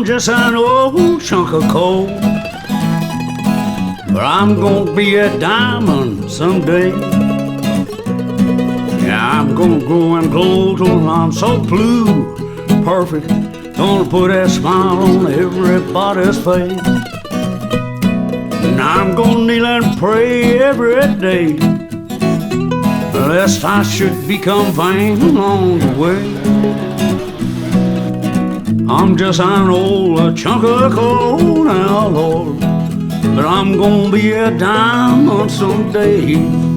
I'm just an old chunk of coal, but I'm gonna be a diamond someday. Yeah, I'm gonna grow and glow till I'm so blue, perfect. Gonna put a smile on everybody's face. And I'm gonna kneel and pray every day, lest I should become vain along the way. I'm just an old chunk of coal now, Lord, but I'm gonna be a diamond someday.